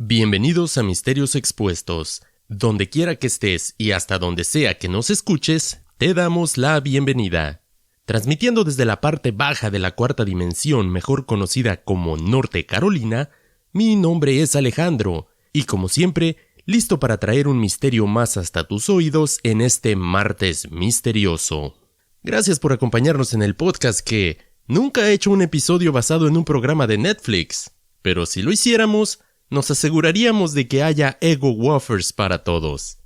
Bienvenidos a Misterios Expuestos. Donde quiera que estés y hasta donde sea que nos escuches, te damos la bienvenida. Transmitiendo desde la parte baja de la cuarta dimensión, mejor conocida como Norte Carolina, mi nombre es Alejandro, y como siempre, listo para traer un misterio más hasta tus oídos en este martes misterioso. Gracias por acompañarnos en el podcast que nunca ha hecho un episodio basado en un programa de Netflix, pero si lo hiciéramos, nos aseguraríamos de que haya ego wafers para todos.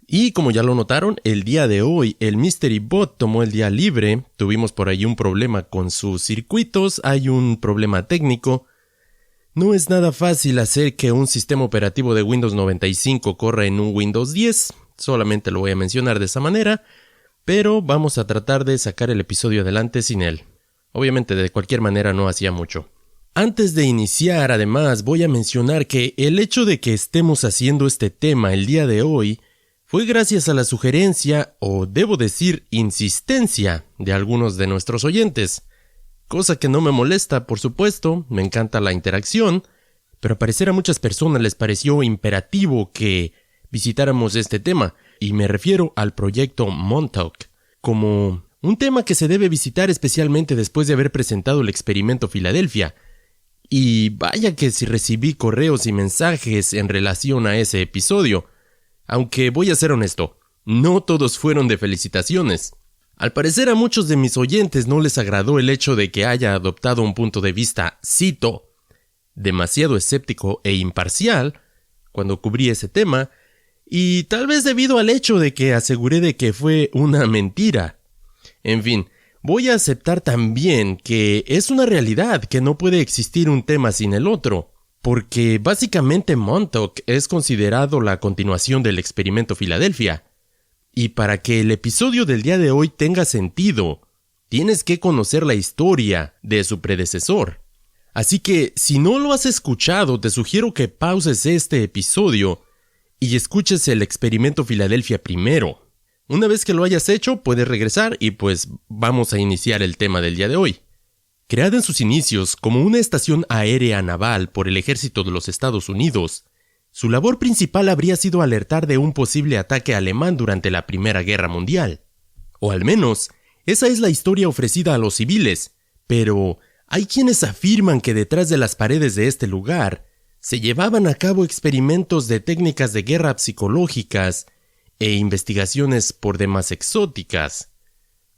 Y como ya lo notaron, el día de hoy el Mystery Bot tomó el día libre, tuvimos por ahí un problema con sus circuitos, hay un problema técnico. No es nada fácil hacer que un sistema operativo de Windows 95 corra en un Windows 10, solamente lo voy a mencionar de esa manera, pero vamos a tratar de sacar el episodio adelante sin él. Obviamente de cualquier manera no hacía mucho. Antes de iniciar, además, voy a mencionar que el hecho de que estemos haciendo este tema el día de hoy fue gracias a la sugerencia, o debo decir, insistencia de algunos de nuestros oyentes. Cosa que no me molesta, por supuesto, me encanta la interacción, pero al parecer a muchas personas les pareció imperativo que visitáramos este tema, y me refiero al proyecto Montauk, como un tema que se debe visitar especialmente después de haber presentado el experimento Filadelfia. Y vaya que si recibí correos y mensajes en relación a ese episodio. Aunque voy a ser honesto, no todos fueron de felicitaciones. Al parecer a muchos de mis oyentes no les agradó el hecho de que haya adoptado un punto de vista, cito, demasiado escéptico e imparcial cuando cubrí ese tema, y tal vez debido al hecho de que aseguré de que fue una mentira. En fin, voy a aceptar también que es una realidad que no puede existir un tema sin el otro, porque básicamente Montauk es considerado la continuación del experimento Filadelfia. Y para que el episodio del día de hoy tenga sentido, tienes que conocer la historia de su predecesor. Así que, si no lo has escuchado, te sugiero que pauses este episodio y escuches el experimento Filadelfia primero. Una vez que lo hayas hecho, puedes regresar y pues vamos a iniciar el tema del día de hoy. Creada en sus inicios como una estación aérea naval por el ejército de los Estados Unidos, su labor principal habría sido alertar de un posible ataque alemán durante la Primera Guerra Mundial. O al menos, esa es la historia ofrecida a los civiles, pero hay quienes afirman que detrás de las paredes de este lugar se llevaban a cabo experimentos de técnicas de guerra psicológicas e investigaciones por demás exóticas,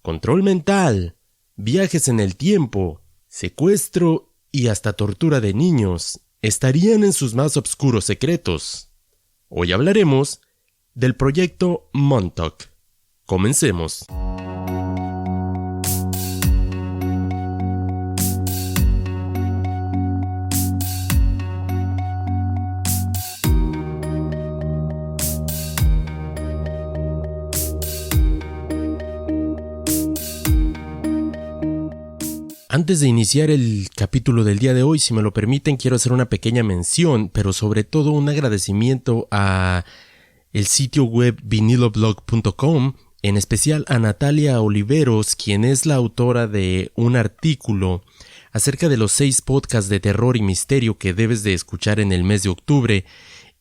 control mental, viajes en el tiempo, secuestro y hasta tortura de niños estarían en sus más oscuros secretos. Hoy hablaremos del proyecto Montauk. Comencemos. Antes de iniciar el capítulo del día de hoy, si me lo permiten, quiero hacer una pequeña mención, pero sobre todo un agradecimiento a el sitio web viniloblog.com, en especial a Natalia Oliveros, quien es la autora de un artículo acerca de los 6 podcasts de terror y misterio que debes de escuchar en el mes de octubre,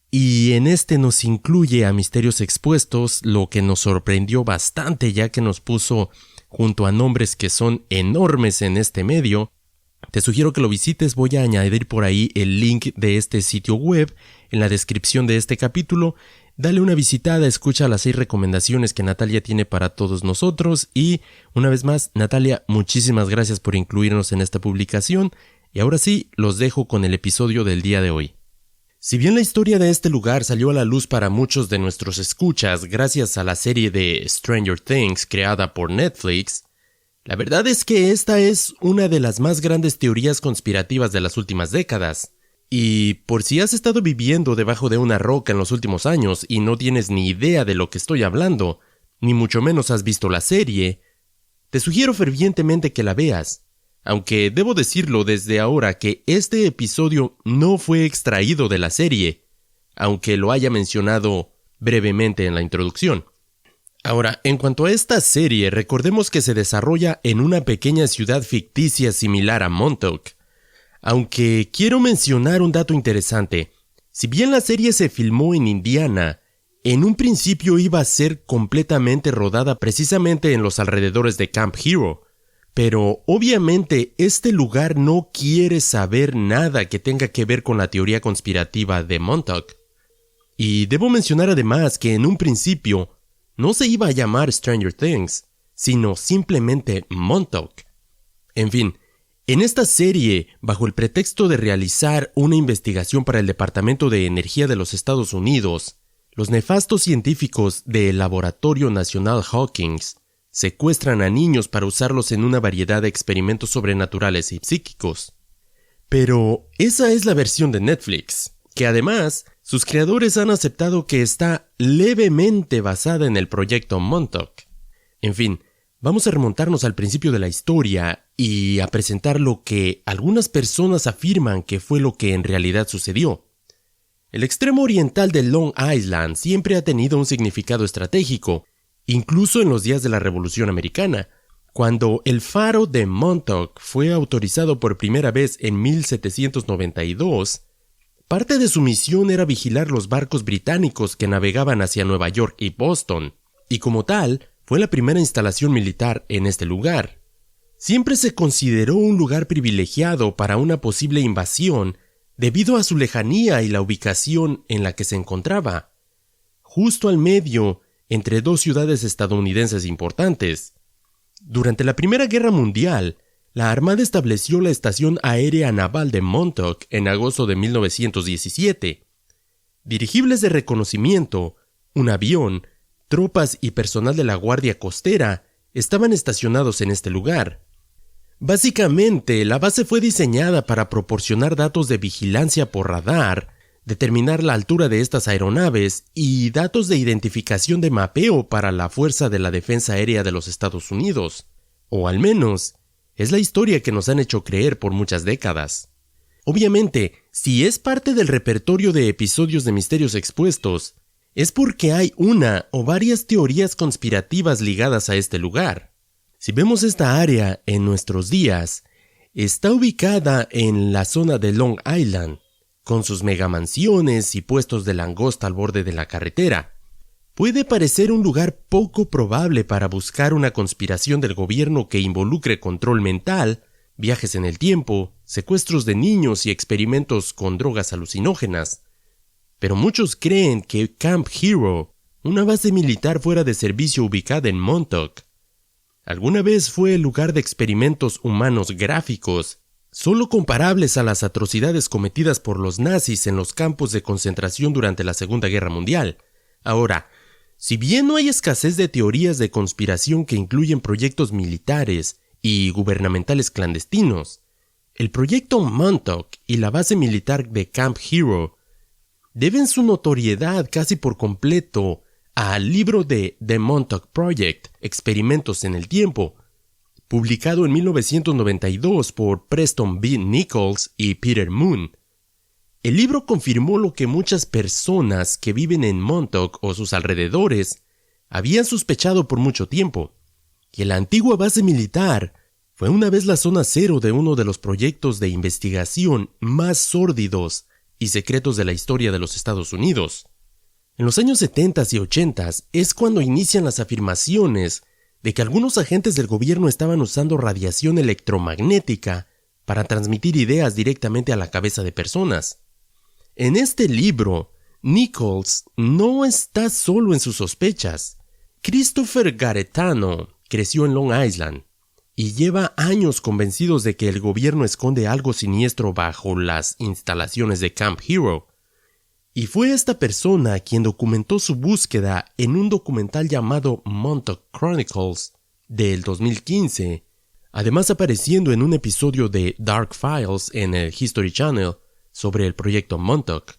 y en este nos incluye a Misterios Expuestos, lo que nos sorprendió bastante ya que nos puso junto a nombres que son enormes en este medio. Te sugiero que lo visites, voy a añadir por ahí el link de este sitio web en la descripción de este capítulo. Dale una visitada, escucha las 6 recomendaciones que Natalia tiene para todos nosotros y, una vez más, Natalia, muchísimas gracias por incluirnos en esta publicación y ahora sí, los dejo con el episodio del día de hoy. Si bien la historia de este lugar salió a la luz para muchos de nuestros escuchas gracias a la serie de Stranger Things creada por Netflix, la verdad es que esta es una de las más grandes teorías conspirativas de las últimas décadas. Y por si has estado viviendo debajo de una roca en los últimos años y no tienes ni idea de lo que estoy hablando, ni mucho menos has visto la serie, te sugiero fervientemente que la veas. Aunque debo decirlo desde ahora que este episodio no fue extraído de la serie, aunque lo haya mencionado brevemente en la introducción. Ahora, en cuanto a esta serie, recordemos que se desarrolla en una pequeña ciudad ficticia similar a Montauk. Aunque quiero mencionar un dato interesante, Si bien la serie se filmó en Indiana, en un principio iba a ser completamente rodada precisamente en los alrededores de Camp Hero, pero obviamente este lugar no quiere saber nada que tenga que ver con la teoría conspirativa de Montauk. Y debo mencionar además que en un principio no se iba a llamar Stranger Things, sino simplemente Montauk. En fin, en esta serie, bajo el pretexto de realizar una investigación para el Departamento de Energía de los Estados Unidos, los nefastos científicos del Laboratorio Nacional Hawkins secuestran a niños para usarlos en una variedad de experimentos sobrenaturales y psíquicos. Pero esa es la versión de Netflix, que además sus creadores han aceptado que está levemente basada en el proyecto Montauk. En fin, vamos a remontarnos al principio de la historia y a presentar lo que algunas personas afirman que fue lo que en realidad sucedió. El extremo oriental de Long Island siempre ha tenido un significado estratégico, incluso en los días de la Revolución Americana, cuando el faro de Montauk fue autorizado por primera vez en 1792. Parte de su misión era vigilar los barcos británicos que navegaban hacia Nueva York y Boston, y como tal, fue la primera instalación militar en este lugar. Siempre se consideró un lugar privilegiado para una posible invasión debido a su lejanía y la ubicación en la que se encontraba, justo al medio entre dos ciudades estadounidenses importantes. Durante la Primera Guerra Mundial, la Armada estableció la Estación Aérea Naval de Montauk en agosto de 1917. Dirigibles de reconocimiento, un avión, tropas y personal de la Guardia Costera estaban estacionados en este lugar. Básicamente, la base fue diseñada para proporcionar datos de vigilancia por radar, determinar la altura de estas aeronaves y datos de identificación de mapeo para la Fuerza de la Defensa Aérea de los Estados Unidos. O al menos, es la historia que nos han hecho creer por muchas décadas. Obviamente, si es parte del repertorio de episodios de Misterios Expuestos, es porque hay una o varias teorías conspirativas ligadas a este lugar. Si vemos esta área en nuestros días, está ubicada en la zona de Long Island, con sus megamansiones y puestos de langosta al borde de la carretera. Puede parecer un lugar poco probable para buscar una conspiración del gobierno que involucre control mental, viajes en el tiempo, secuestros de niños y experimentos con drogas alucinógenas. Pero muchos creen que Camp Hero, una base militar fuera de servicio ubicada en Montauk, alguna vez fue el lugar de experimentos humanos gráficos, solo comparables a las atrocidades cometidas por los nazis en los campos de concentración durante la Segunda Guerra Mundial. Ahora, si bien no hay escasez de teorías de conspiración que incluyen proyectos militares y gubernamentales clandestinos, el proyecto Montauk y la base militar de Camp Hero deben su notoriedad casi por completo al libro de The Montauk Project, Experimentos en el Tiempo, publicado en 1992 por Preston B. Nichols y Peter Moon. El libro confirmó lo que muchas personas que viven en Montauk o sus alrededores habían sospechado por mucho tiempo, que la antigua base militar fue una vez la zona cero de uno de los proyectos de investigación más sórdidos y secretos de la historia de los Estados Unidos. En los años 70 y 80 es cuando inician las afirmaciones de que algunos agentes del gobierno estaban usando radiación electromagnética para transmitir ideas directamente a la cabeza de personas. En este libro, Nichols no está solo en sus sospechas. Christopher Garetano creció en Long Island y lleva años convencidos de que el gobierno esconde algo siniestro bajo las instalaciones de Camp Hero. Y fue esta persona quien documentó su búsqueda en un documental llamado Montauk Chronicles del 2015, además apareciendo en un episodio de Dark Files en el History Channel sobre el proyecto Montauk.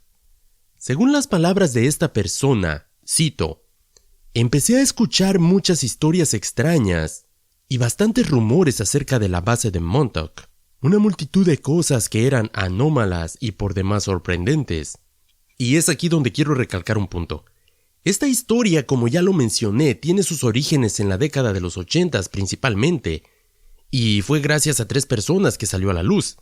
Según las palabras de esta persona, cito, empecé a escuchar muchas historias extrañas y bastantes rumores acerca de la base de Montauk, una multitud de cosas que eran anómalas y por demás sorprendentes. Y es aquí donde quiero recalcar un punto. Esta historia, como ya lo mencioné, tiene sus orígenes en la década de los 80 principalmente, y fue gracias a 3 personas que salió a la luz.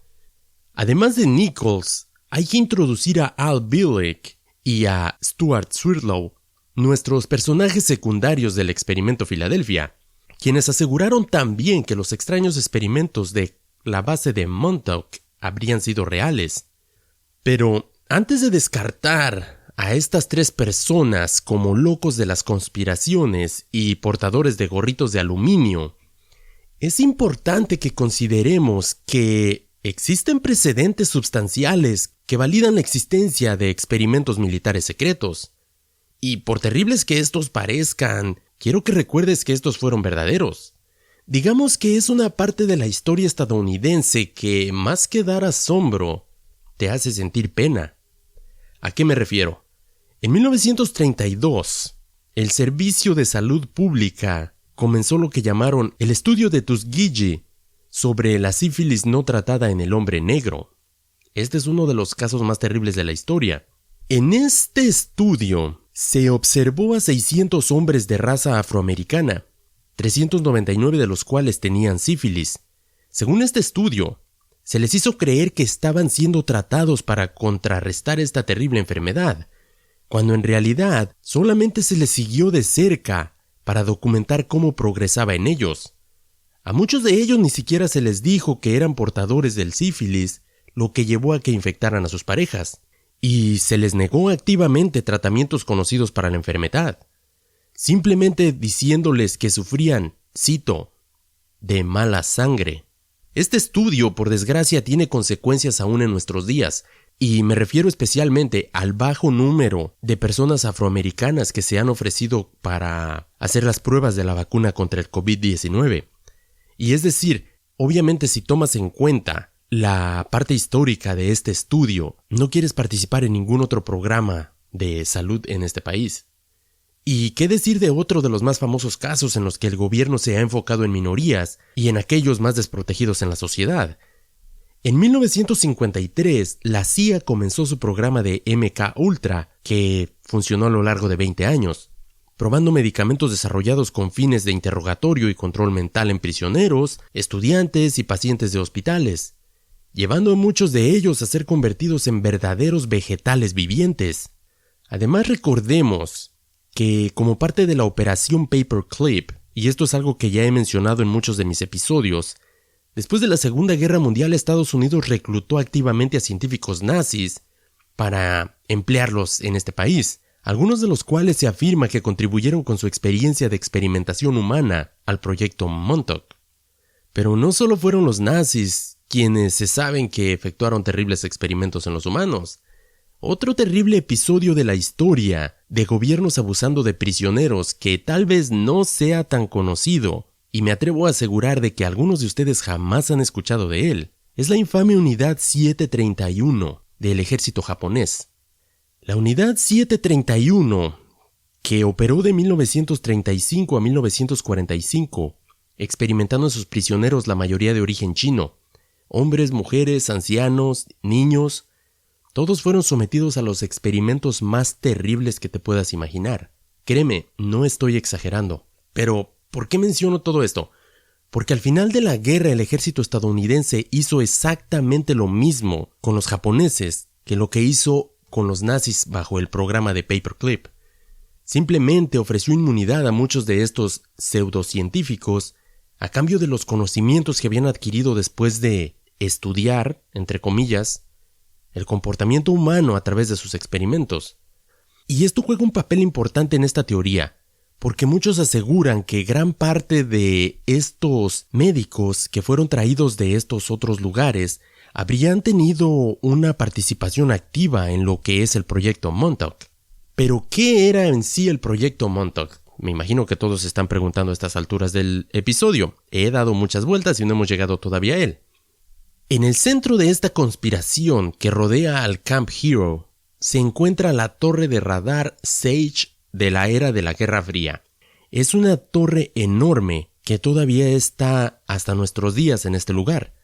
Además de Nichols, hay que introducir a Al Bielek y a Stuart Swirlow, nuestros personajes secundarios del experimento Filadelfia, quienes aseguraron también que los extraños experimentos de la base de Montauk habrían sido reales. Pero antes de descartar a estas tres personas como locos de las conspiraciones y portadores de gorritos de aluminio, es importante que consideremos que existen precedentes sustanciales que validan la existencia de experimentos militares secretos. Y por terribles que estos parezcan, quiero que recuerdes que estos fueron verdaderos. Digamos que es una parte de la historia estadounidense que, más que dar asombro, te hace sentir pena. ¿A qué me refiero? En 1932, el Servicio de Salud Pública comenzó lo que llamaron el estudio de Tuskegee sobre la sífilis no tratada en el hombre negro. Este es uno de los casos más terribles de la historia. En este estudio se observó a 600 hombres de raza afroamericana, 399 de los cuales tenían sífilis. Según este estudio, se les hizo creer que estaban siendo tratados para contrarrestar esta terrible enfermedad, cuando en realidad solamente se les siguió de cerca para documentar cómo progresaba en ellos. A muchos de ellos ni siquiera se les dijo que eran portadores del sífilis, lo que llevó a que infectaran a sus parejas, y se les negó activamente tratamientos conocidos para la enfermedad, simplemente diciéndoles que sufrían, cito, de mala sangre. Este estudio, por desgracia, tiene consecuencias aún en nuestros días, y me refiero especialmente al bajo número de personas afroamericanas que se han ofrecido para hacer las pruebas de la vacuna contra el COVID-19. Y es decir, obviamente si tomas en cuenta la parte histórica de este estudio, no quieres participar en ningún otro programa de salud en este país. ¿Y qué decir de otro de los más famosos casos en los que el gobierno se ha enfocado en minorías y en aquellos más desprotegidos en la sociedad? En 1953, la CIA comenzó su programa de MK-Ultra, que funcionó a lo largo de 20 años, probando medicamentos desarrollados con fines de interrogatorio y control mental en prisioneros, estudiantes y pacientes de hospitales, llevando a muchos de ellos a ser convertidos en verdaderos vegetales vivientes. Además, recordemos que como parte de la operación Paperclip, y esto es algo que ya he mencionado en muchos de mis episodios, después de la Segunda Guerra Mundial Estados Unidos reclutó activamente a científicos nazis para emplearlos en este país, algunos de los cuales se afirma que contribuyeron con su experiencia de experimentación humana al proyecto Montauk. Pero no solo fueron los nazis quienes se saben que efectuaron terribles experimentos en los humanos. Otro terrible episodio de la historia de gobiernos abusando de prisioneros que tal vez no sea tan conocido, y me atrevo a asegurar de que algunos de ustedes jamás han escuchado de él, es la infame Unidad 731 del ejército japonés. La Unidad 731, que operó de 1935 a 1945, experimentando en sus prisioneros la mayoría de origen chino, hombres, mujeres, ancianos, niños, todos fueron sometidos a los experimentos más terribles que te puedas imaginar. Créeme, no estoy exagerando. Pero, ¿por qué menciono todo esto? Porque al final de la guerra el ejército estadounidense hizo exactamente lo mismo con los japoneses que lo que hizo con los nazis bajo el programa de Paperclip. Simplemente ofreció inmunidad a muchos de estos pseudocientíficos a cambio de los conocimientos que habían adquirido después de estudiar, entre comillas, el comportamiento humano a través de sus experimentos. Y esto juega un papel importante en esta teoría, porque muchos aseguran que gran parte de estos médicos que fueron traídos de estos otros lugares habrían tenido una participación activa en lo que es el proyecto Montauk. Pero, ¿qué era en sí el proyecto Montauk? Me imagino que todos se están preguntando a estas alturas del episodio. He dado muchas vueltas y no hemos llegado todavía a él. En el centro de esta conspiración que rodea al Camp Hero se encuentra la torre de radar Sage de la era de la Guerra Fría. Es una torre enorme que todavía está hasta nuestros días en este lugar.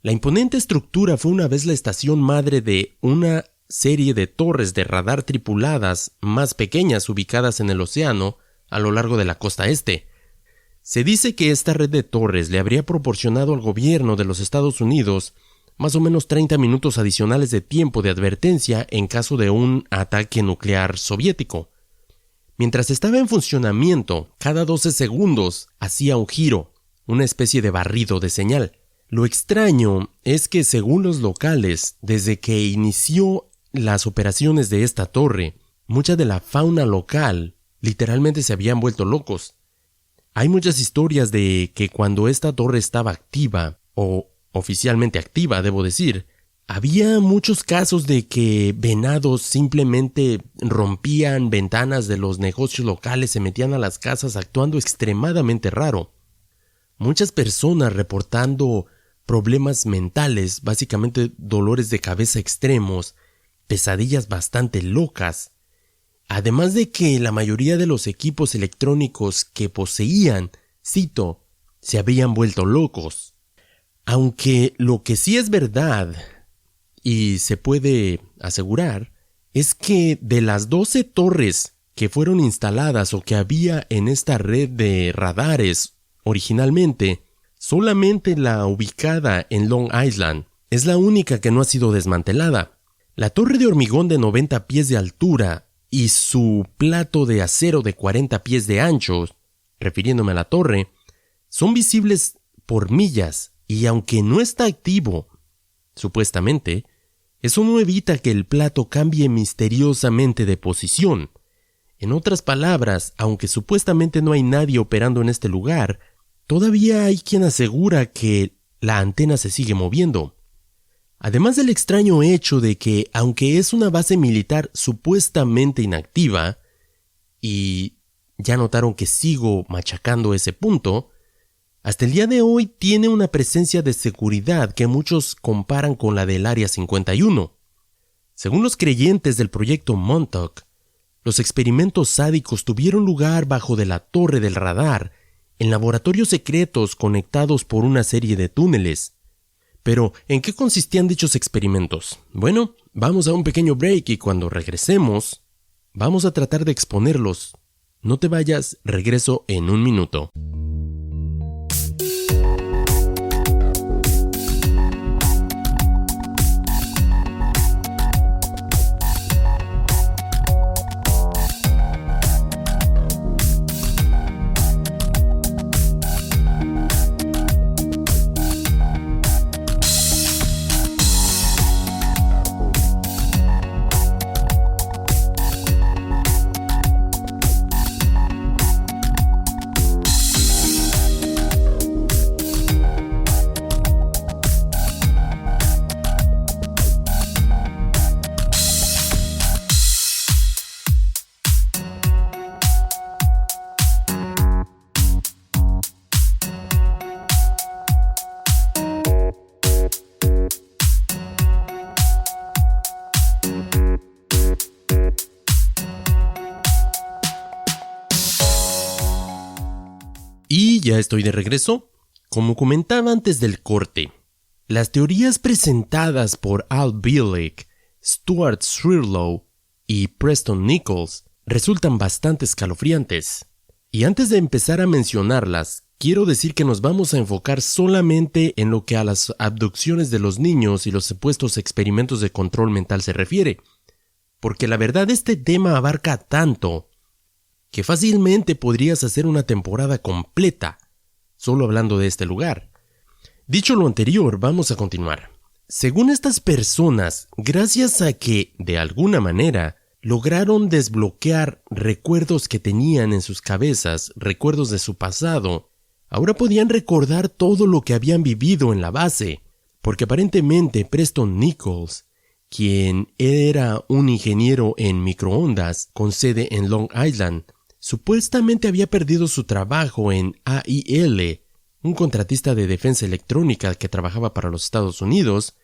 La imponente estructura fue una vez la estación madre de una serie de torres de radar tripuladas más pequeñas ubicadas en el océano a lo largo de la costa este. Se dice que esta red de torres le habría proporcionado al gobierno de los Estados Unidos más o menos 30 minutos adicionales de tiempo de advertencia en caso de un ataque nuclear soviético. Mientras estaba en funcionamiento, cada 12 segundos hacía un giro, una especie de barrido de señal. Lo extraño es que, según los locales, desde que inició las operaciones de esta torre, mucha de la fauna local literalmente se habían vuelto locos. Hay muchas historias de que cuando esta torre estaba activa, o oficialmente activa, debo decir, había muchos casos de que venados simplemente rompían ventanas de los negocios locales, se metían a las casas actuando extremadamente raro. Muchas personas reportando problemas mentales, básicamente dolores de cabeza extremos, pesadillas bastante locas. Además de que la mayoría de los equipos electrónicos que poseían, cito, se habían vuelto locos. Aunque lo que sí es verdad, y se puede asegurar, es que de las 12 torres que fueron instaladas o que había en esta red de radares originalmente, solamente la ubicada en Long Island es la única que no ha sido desmantelada. La torre de hormigón de 90 pies de altura y su plato de acero de 40 pies de ancho, refiriéndome a la torre, son visibles por millas y aunque no está activo, supuestamente, eso no evita que el plato cambie misteriosamente de posición. En otras palabras, aunque supuestamente no hay nadie operando en este lugar, todavía hay quien asegura que la antena se sigue moviendo. Además del extraño hecho de que, aunque es una base militar supuestamente inactiva, y ya notaron que sigo machacando ese punto, hasta el día de hoy tiene una presencia de seguridad que muchos comparan con la del Área 51. Según los creyentes del proyecto Montauk, los experimentos sádicos tuvieron lugar bajo de la torre del radar, en laboratorios secretos conectados por una serie de túneles. Pero, ¿en qué consistían dichos experimentos? Bueno, vamos a un pequeño break y cuando regresemos, vamos a tratar de exponerlos. No te vayas, regreso en un minuto. Y ya estoy de regreso. Como comentaba antes del corte, las teorías presentadas por Al Bielek, Stuart Swirlow y Preston Nichols resultan bastante escalofriantes. Y antes de empezar a mencionarlas, quiero decir que nos vamos a enfocar solamente en lo que a las abducciones de los niños y los supuestos experimentos de control mental se refiere, porque la verdad este tema abarca tanto que fácilmente podrías hacer una temporada completa solo hablando de este lugar. Dicho lo anterior, vamos a continuar. Según estas personas, gracias a que, de alguna manera, lograron desbloquear recuerdos que tenían en sus cabezas, recuerdos de su pasado, ahora podían recordar todo lo que habían vivido en la base, porque aparentemente Preston Nichols, quien era un ingeniero en microondas con sede en Long Island, supuestamente había perdido su trabajo en AIL, un contratista de defensa electrónica que trabajaba para los Estados Unidos,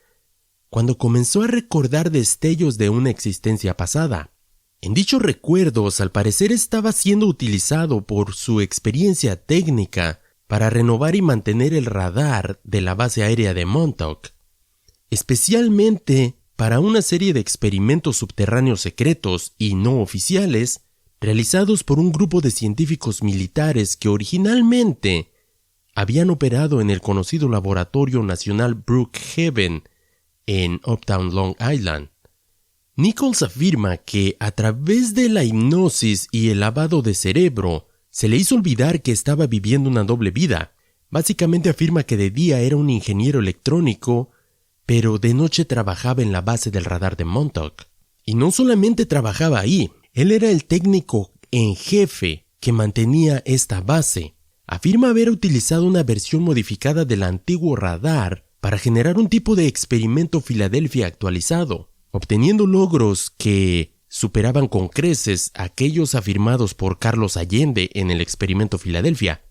cuando comenzó a recordar destellos de una existencia pasada. En dichos recuerdos, al parecer estaba siendo utilizado por su experiencia técnica para renovar y mantener el radar de la base aérea de Montauk, especialmente para una serie de experimentos subterráneos secretos y no oficiales realizados por un grupo de científicos militares que originalmente habían operado en el conocido Laboratorio Nacional Brookhaven en Uptown Long Island. Nichols afirma que a través de la hipnosis y el lavado de cerebro se le hizo olvidar que estaba viviendo una doble vida. Básicamente afirma que de día era un ingeniero electrónico, pero de noche trabajaba en la base del radar de Montauk. Y no solamente trabajaba ahí, él era el técnico en jefe que mantenía esta base. Afirma haber utilizado una versión modificada del antiguo radar para generar un tipo de experimento Filadelfia actualizado, obteniendo logros que superaban con creces aquellos afirmados por Carlos Allende en el experimento Filadelfia.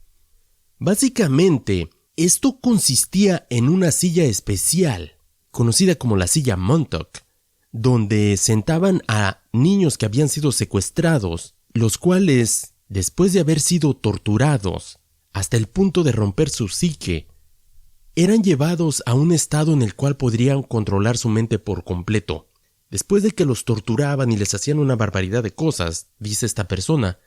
Básicamente, esto consistía en una silla especial, conocida como la silla Montauk, donde sentaban a niños que habían sido secuestrados, los cuales, después de haber sido torturados hasta el punto de romper su psique, eran llevados a un estado en el cual podrían controlar su mente por completo. Después de que los torturaban y les hacían una barbaridad de cosas, dice esta persona,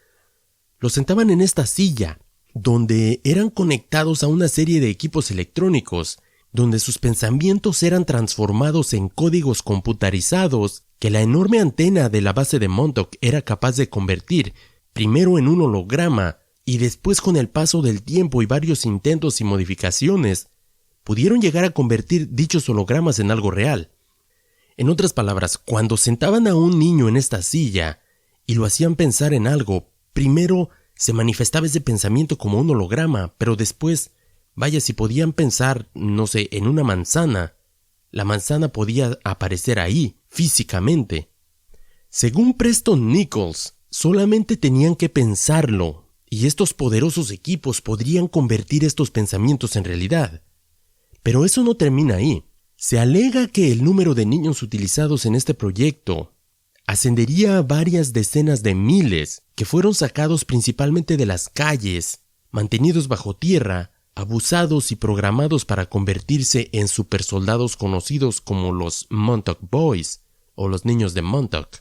los sentaban en esta silla, donde eran conectados a una serie de equipos electrónicos, donde sus pensamientos eran transformados en códigos computarizados que la enorme antena de la base de Montauk era capaz de convertir, primero en un holograma, y después con el paso del tiempo y varios intentos y modificaciones, pudieron llegar a convertir dichos hologramas en algo real. En otras palabras, cuando sentaban a un niño en esta silla y lo hacían pensar en algo, primero se manifestaba ese pensamiento como un holograma, pero después, vaya, si podían pensar, no sé, en una manzana, la manzana podía aparecer ahí, físicamente. Según Preston Nichols, solamente tenían que pensarlo, y estos poderosos equipos podrían convertir estos pensamientos en realidad. Pero eso no termina ahí. Se alega que el número de niños utilizados en este proyecto ascendería a varias decenas de miles que fueron sacados principalmente de las calles, mantenidos bajo tierra, abusados y programados para convertirse en supersoldados conocidos como los Montauk Boys o los niños de Montauk.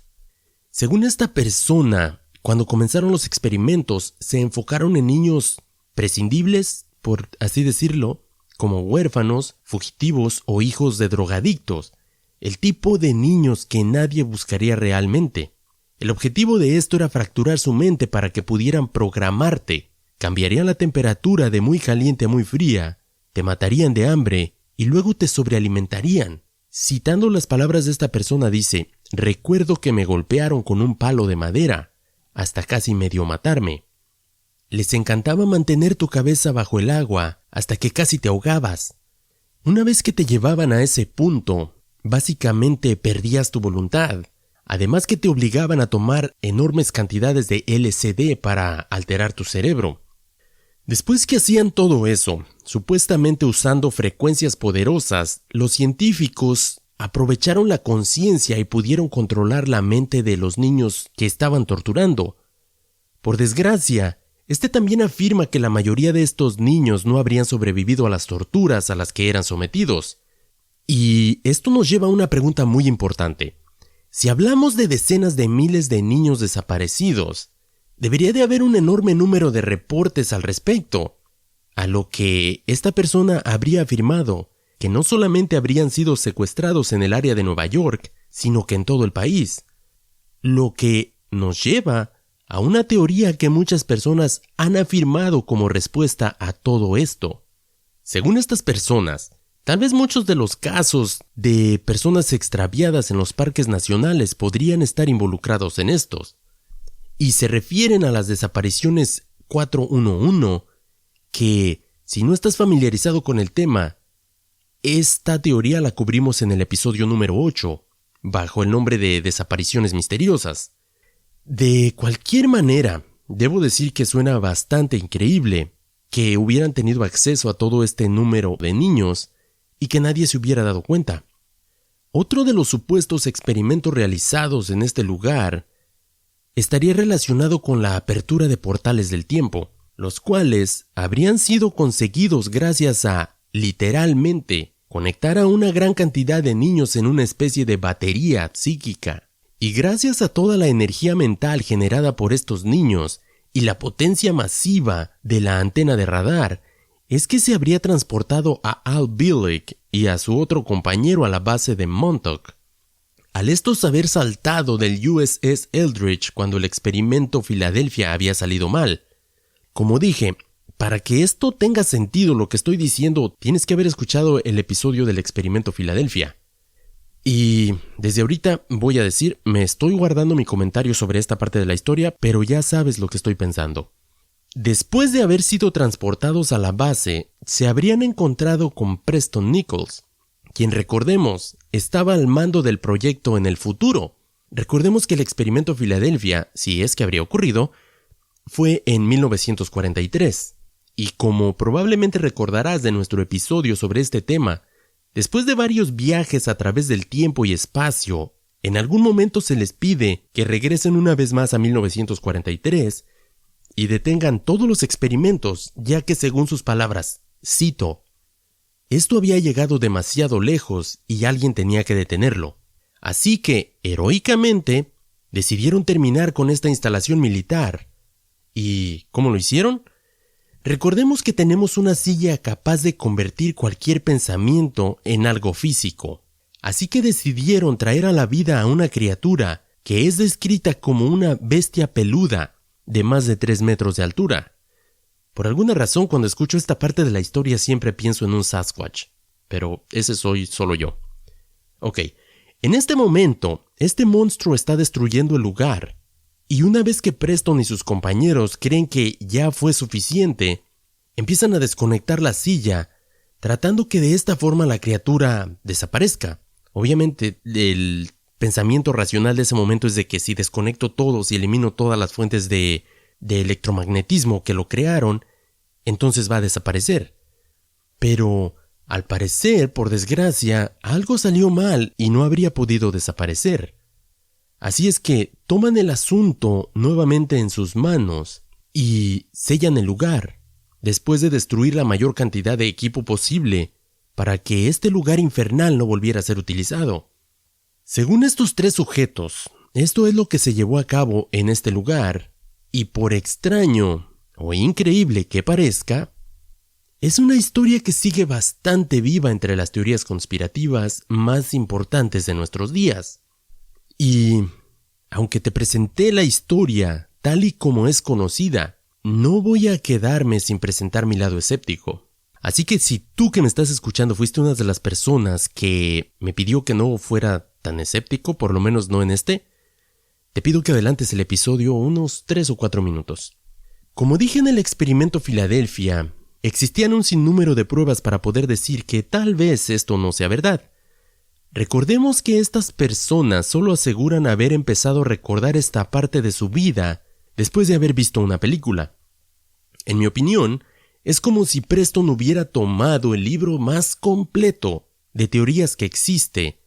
Según esta persona, cuando comenzaron los experimentos se enfocaron en niños prescindibles, por así decirlo, como huérfanos, fugitivos o hijos de drogadictos, el tipo de niños que nadie buscaría realmente. El objetivo de esto era fracturar su mente para que pudieran programarte, cambiarían la temperatura de muy caliente a muy fría, te matarían de hambre y luego te sobrealimentarían. Citando las palabras de esta persona dice, recuerdo que me golpearon con un palo de madera, hasta casi medio matarme. Les encantaba mantener tu cabeza bajo el agua hasta que casi te ahogabas. Una vez que te llevaban a ese punto, básicamente perdías tu voluntad. Además que te obligaban a tomar enormes cantidades de LSD para alterar tu cerebro. Después que hacían todo eso, supuestamente usando frecuencias poderosas, los científicos aprovecharon la conciencia y pudieron controlar la mente de los niños que estaban torturando. Por desgracia, este también afirma que la mayoría de estos niños no habrían sobrevivido a las torturas a las que eran sometidos. Y esto nos lleva a una pregunta muy importante. Si hablamos de decenas de miles de niños desaparecidos, debería de haber un enorme número de reportes al respecto, a lo que esta persona habría afirmado que no solamente habrían sido secuestrados en el área de Nueva York, sino que en todo el país, lo que nos lleva a una teoría que muchas personas han afirmado como respuesta a todo esto. Según estas personas, tal vez muchos de los casos de personas extraviadas en los parques nacionales podrían estar involucrados en estos. Y se refieren a las desapariciones 411, que, si no estás familiarizado con el tema, esta teoría la cubrimos en el episodio número 8, bajo el nombre de desapariciones misteriosas. De cualquier manera, debo decir que suena bastante increíble que hubieran tenido acceso a todo este número de niños y que nadie se hubiera dado cuenta. Otro de los supuestos experimentos realizados en este lugar estaría relacionado con la apertura de portales del tiempo, los cuales habrían sido conseguidos gracias a, literalmente, conectar a una gran cantidad de niños en una especie de batería psíquica. Y gracias a toda la energía mental generada por estos niños y la potencia masiva de la antena de radar, es que se habría transportado a Al Bielek y a su otro compañero a la base de Montauk. Al estos haber saltado del USS Eldridge cuando el experimento Filadelfia había salido mal. Como dije, para que esto tenga sentido lo que estoy diciendo, tienes que haber escuchado el episodio del experimento Filadelfia. Y desde ahorita voy a decir, me estoy guardando mi comentario sobre esta parte de la historia, pero ya sabes lo que estoy pensando. Después de haber sido transportados a la base, se habrían encontrado con Preston Nichols, quien, recordemos, estaba al mando del proyecto en el futuro. Recordemos que el experimento Filadelfia, si es que habría ocurrido, fue en 1943. Y como probablemente recordarás de nuestro episodio sobre este tema, después de varios viajes a través del tiempo y espacio, en algún momento se les pide que regresen una vez más a 1943 y detengan todos los experimentos, ya que según sus palabras, cito, esto había llegado demasiado lejos y alguien tenía que detenerlo. Así que, heroicamente, decidieron terminar con esta instalación militar. ¿Y cómo lo hicieron? Recordemos que tenemos una silla capaz de convertir cualquier pensamiento en algo físico. Así que decidieron traer a la vida a una criatura que es descrita como una bestia peluda de más de 3 metros de altura. Por alguna razón, cuando escucho esta parte de la historia siempre pienso en un Sasquatch, pero ese soy solo yo. Ok, en este momento, este monstruo está destruyendo el lugar, y una vez que Preston y sus compañeros creen que ya fue suficiente, empiezan a desconectar la silla, tratando que de esta forma la criatura desaparezca. Obviamente, el pensamiento racional de ese momento es de que si desconecto todos y elimino todas las fuentes de electromagnetismo que lo crearon, entonces va a desaparecer. Pero, al parecer, por desgracia, algo salió mal y no habría podido desaparecer. Así es que toman el asunto nuevamente en sus manos y sellan el lugar, después de destruir la mayor cantidad de equipo posible para que este lugar infernal no volviera a ser utilizado. Según estos 3 sujetos, esto es lo que se llevó a cabo en este lugar, y por extraño o increíble que parezca, es una historia que sigue bastante viva entre las teorías conspirativas más importantes de nuestros días. Y, aunque te presenté la historia tal y como es conocida, no voy a quedarme sin presentar mi lado escéptico. Así que si tú que me estás escuchando fuiste una de las personas que me pidió que no fuera tan escéptico, por lo menos no en este, te pido que adelantes el episodio unos 3 o 4 minutos. Como dije en el experimento Filadelfia, existían un sinnúmero de pruebas para poder decir que tal vez esto no sea verdad. Recordemos que estas personas solo aseguran haber empezado a recordar esta parte de su vida después de haber visto una película. En mi opinión, es como si Preston hubiera tomado el libro más completo de teorías que existe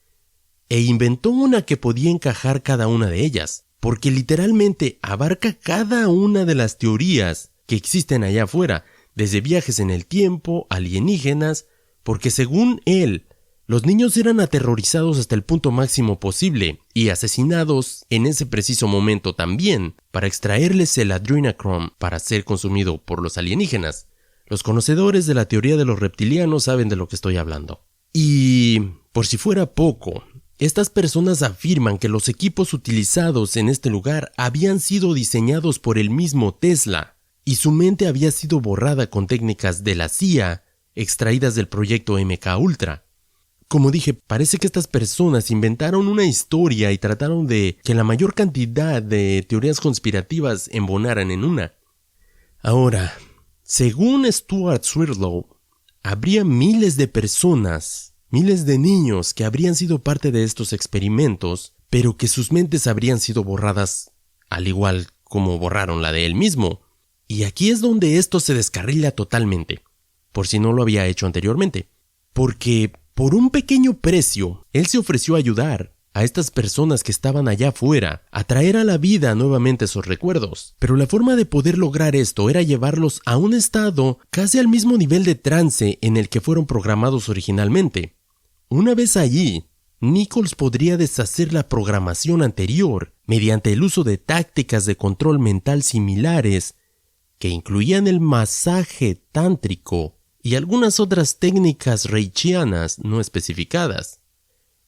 e inventó una que podía encajar cada una de ellas, porque literalmente abarca cada una de las teorías que existen allá afuera, desde viajes en el tiempo, alienígenas, porque según él, los niños eran aterrorizados hasta el punto máximo posible y asesinados en ese preciso momento también para extraerles el adrenochrome para ser consumido por los alienígenas. Los conocedores de la teoría de los reptilianos saben de lo que estoy hablando. Y, por si fuera poco, estas personas afirman que los equipos utilizados en este lugar habían sido diseñados por el mismo Tesla y su mente había sido borrada con técnicas de la CIA extraídas del proyecto MK Ultra. Como dije, parece que estas personas inventaron una historia y trataron de que la mayor cantidad de teorías conspirativas embonaran en una. Ahora, según Stuart Swirlow, habría miles de personas, miles de niños que habrían sido parte de estos experimentos, pero que sus mentes habrían sido borradas al igual como borraron la de él mismo. Y aquí es donde esto se descarrila totalmente, por si no lo había hecho anteriormente, porque por un pequeño precio, él se ofreció a ayudar a estas personas que estaban allá afuera a traer a la vida nuevamente sus recuerdos. Pero la forma de poder lograr esto era llevarlos a un estado casi al mismo nivel de trance en el que fueron programados originalmente. Una vez allí, Nichols podría deshacer la programación anterior mediante el uso de tácticas de control mental similares que incluían el masaje tántrico y algunas otras técnicas reichianas no especificadas.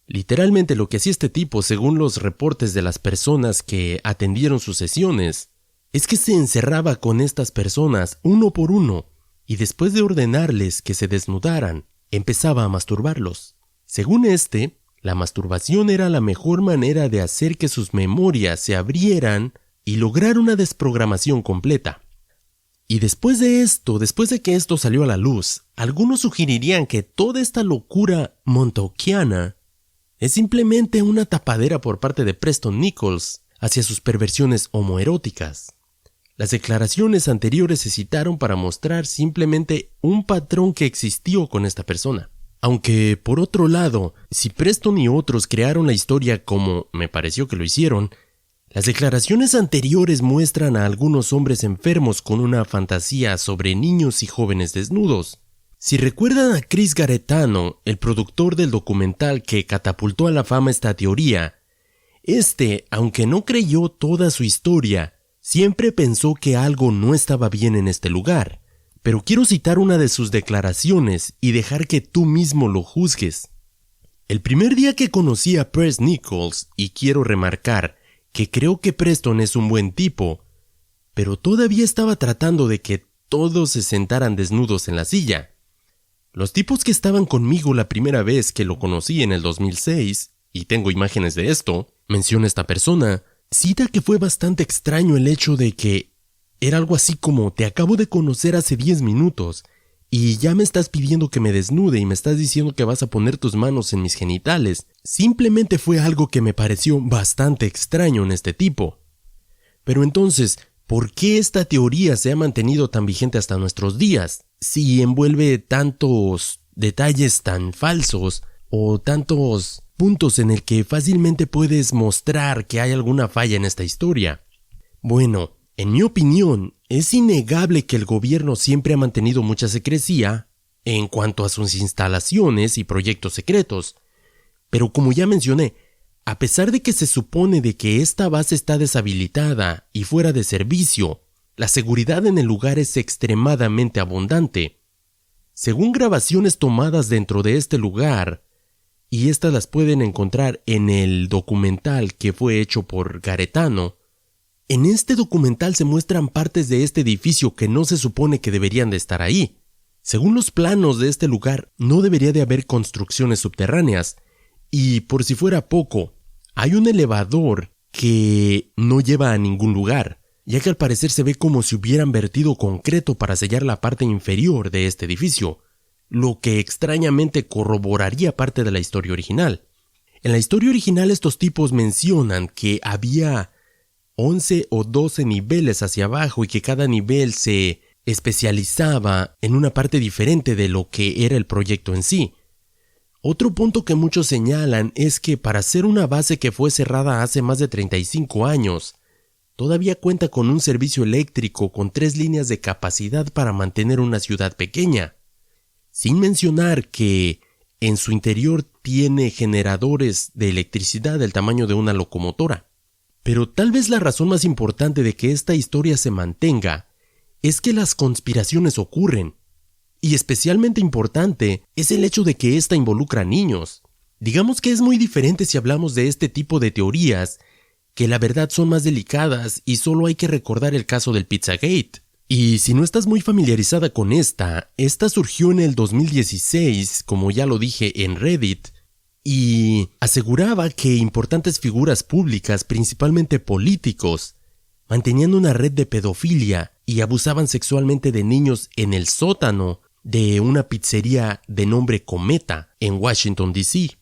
Literalmente lo que hacía este tipo, según los reportes de las personas que atendieron sus sesiones, es que se encerraba con estas personas uno por uno y después de ordenarles que se desnudaran, empezaba a masturbarlos. Según la masturbación era la mejor manera de hacer que sus memorias se abrieran y lograr una desprogramación completa. Y después de que esto salió a la luz, algunos sugerirían que toda esta locura montauquiana es simplemente una tapadera por parte de Preston Nichols hacia sus perversiones homoeróticas. Las declaraciones anteriores se citaron para mostrar simplemente un patrón que existió con esta persona. Aunque, por otro lado, si Preston y otros crearon la historia como me pareció que lo hicieron, las declaraciones anteriores muestran a algunos hombres enfermos con una fantasía sobre niños y jóvenes desnudos. Si recuerdan a Chris Garetano, el productor del documental que catapultó a la fama esta teoría, aunque no creyó toda su historia, siempre pensó que algo no estaba bien en este lugar. Pero quiero citar una de sus declaraciones y dejar que tú mismo lo juzgues. El primer día que conocí a Preston Nichols, y quiero remarcar que creo que Preston es un buen tipo, pero todavía estaba tratando de que todos se sentaran desnudos en la silla. Los tipos que estaban conmigo la primera vez que lo conocí en el 2006, y tengo imágenes de esto, menciona esta persona, cita que fue bastante extraño el hecho de que era algo así como te acabo de conocer hace 10 minutos y ya me estás pidiendo que me desnude y me estás diciendo que vas a poner tus manos en mis genitales. Simplemente fue algo que me pareció bastante extraño en este tipo. Pero entonces, ¿por qué esta teoría se ha mantenido tan vigente hasta nuestros días? Si envuelve tantos detalles tan falsos o tantos puntos en el que fácilmente puedes mostrar que hay alguna falla en esta historia. Bueno, en mi opinión, es innegable que el gobierno siempre ha mantenido mucha secrecía en cuanto a sus instalaciones y proyectos secretos. Pero como ya mencioné, a pesar de que se supone de que esta base está deshabilitada y fuera de servicio, la seguridad en el lugar es extremadamente abundante. Según grabaciones tomadas dentro de este lugar, y estas las pueden encontrar en el documental que fue hecho por Garetano, en este documental se muestran partes de este edificio que no se supone que deberían de estar ahí. Según los planos de este lugar, no debería de haber construcciones subterráneas. Y por si fuera poco, hay un elevador que no lleva a ningún lugar, ya que al parecer se ve como si hubieran vertido concreto para sellar la parte inferior de este edificio, lo que extrañamente corroboraría parte de la historia original. En la historia original estos tipos mencionan que había 11 o 12 niveles hacia abajo y que cada nivel se especializaba en una parte diferente de lo que era el proyecto en sí. Otro punto que muchos señalan es que para ser una base que fue cerrada hace más de 35 años, todavía cuenta con un servicio eléctrico con 3 líneas de capacidad para mantener una ciudad pequeña, sin mencionar que en su interior tiene generadores de electricidad del tamaño de una locomotora. Pero tal vez la razón más importante de que esta historia se mantenga es que las conspiraciones ocurren. Y especialmente importante es el hecho de que esta involucra a niños. Digamos que es muy diferente si hablamos de este tipo de teorías, que la verdad son más delicadas y solo hay que recordar el caso del Pizzagate. Y si no estás muy familiarizada con esta surgió en el 2016, como ya lo dije en Reddit, y aseguraba que importantes figuras públicas, principalmente políticos, mantenían una red de pedofilia y abusaban sexualmente de niños en el sótano de una pizzería de nombre Cometa en Washington, D.C.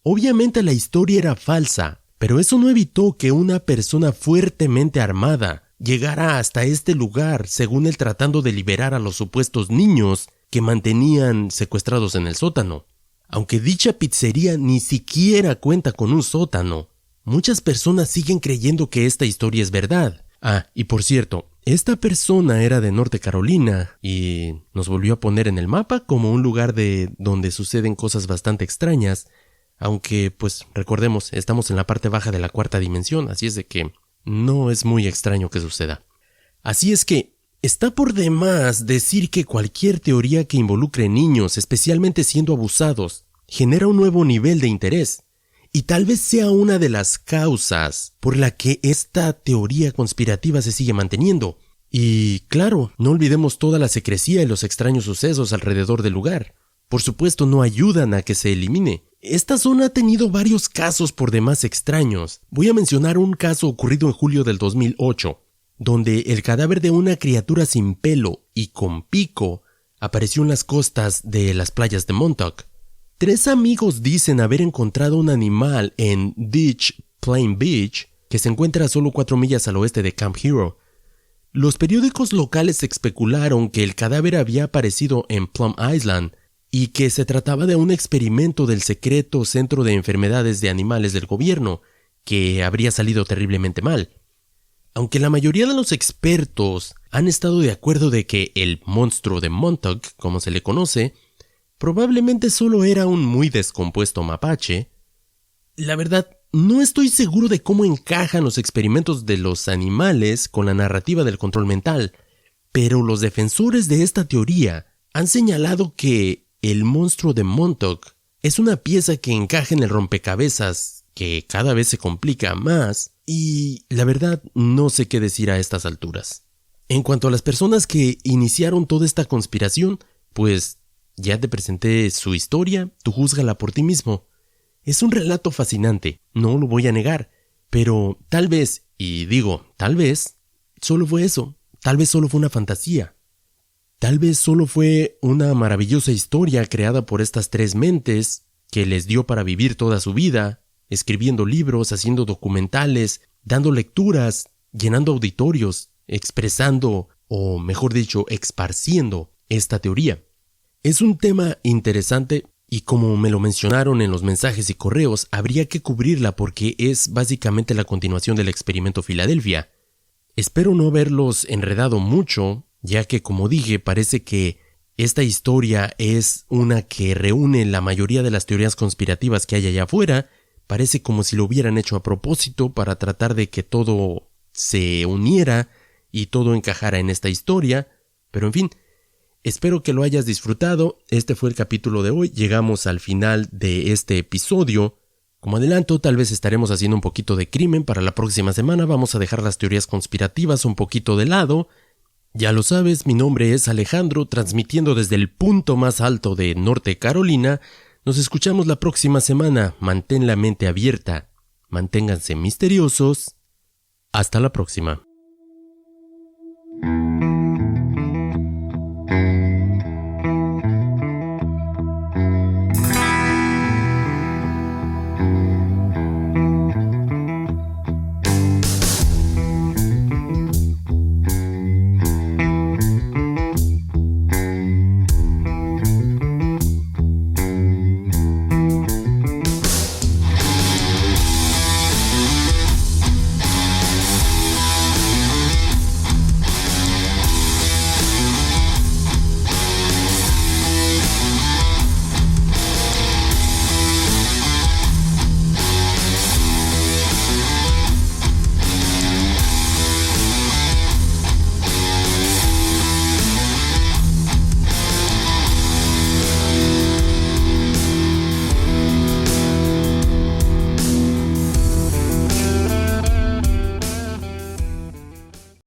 Obviamente la historia era falsa, pero eso no evitó que una persona fuertemente armada llegara hasta este lugar, según él tratando de liberar a los supuestos niños que mantenían secuestrados en el sótano. Aunque dicha pizzería ni siquiera cuenta con un sótano, muchas personas siguen creyendo que esta historia es verdad. Ah, y por cierto, esta persona era de Norte Carolina y nos volvió a poner en el mapa como un lugar donde suceden cosas bastante extrañas, aunque pues recordemos, estamos en la parte baja de la 4ª dimensión, así es de que no es muy extraño que suceda. Así es que Está por demás decir que cualquier teoría que involucre niños, especialmente siendo abusados, genera un nuevo nivel de interés. Y tal vez sea una de las causas por la que esta teoría conspirativa se sigue manteniendo. Y claro, no olvidemos toda la secrecía y los extraños sucesos alrededor del lugar. Por supuesto, no ayudan a que se elimine. Esta zona ha tenido varios casos por demás extraños. Voy a mencionar un caso ocurrido en julio del 2008, donde el cadáver de una criatura sin pelo y con pico apareció en las costas de las playas de Montauk. 3 amigos dicen haber encontrado un animal en Ditch Plain Beach, que se encuentra a solo 4 millas al oeste de Camp Hero. Los periódicos locales especularon que el cadáver había aparecido en Plum Island y que se trataba de un experimento del secreto Centro de Enfermedades de Animales del gobierno, que habría salido terriblemente mal. Aunque la mayoría de los expertos han estado de acuerdo de que el monstruo de Montauk, como se le conoce, probablemente solo era un muy descompuesto mapache, la verdad, no estoy seguro de cómo encajan los experimentos de los animales con la narrativa del control mental, pero los defensores de esta teoría han señalado que el monstruo de Montauk es una pieza que encaja en el rompecabezas que cada vez se complica más y, la verdad, no sé qué decir a estas alturas. En cuanto a las personas que iniciaron toda esta conspiración, pues ya te presenté su historia, tú júzgala por ti mismo. Es un relato fascinante, no lo voy a negar, pero tal vez, y digo tal vez, solo fue eso, tal vez solo fue una fantasía. Tal vez solo fue una maravillosa historia creada por estas 3 mentes que les dio para vivir toda su vida, escribiendo libros, haciendo documentales, dando lecturas, llenando auditorios, expresando, o mejor dicho, esparciendo esta teoría. Es un tema interesante y como me lo mencionaron en los mensajes y correos, habría que cubrirla porque es básicamente la continuación del experimento Filadelfia. Espero no haberlos enredado mucho, ya que como dije, parece que esta historia es una que reúne la mayoría de las teorías conspirativas que hay allá afuera. Parece como si lo hubieran hecho a propósito para tratar de que todo se uniera y todo encajara en esta historia, pero en fin, espero que lo hayas disfrutado. Este fue el capítulo de hoy, llegamos al final de este episodio. Como adelanto, tal vez estaremos haciendo un poquito de crimen para la próxima semana, vamos a dejar las teorías conspirativas un poquito de lado. Ya lo sabes, mi nombre es Alejandro, transmitiendo desde el punto más alto de Norte Carolina. Nos escuchamos la próxima semana, mantén la mente abierta, manténganse misteriosos. Hasta la próxima.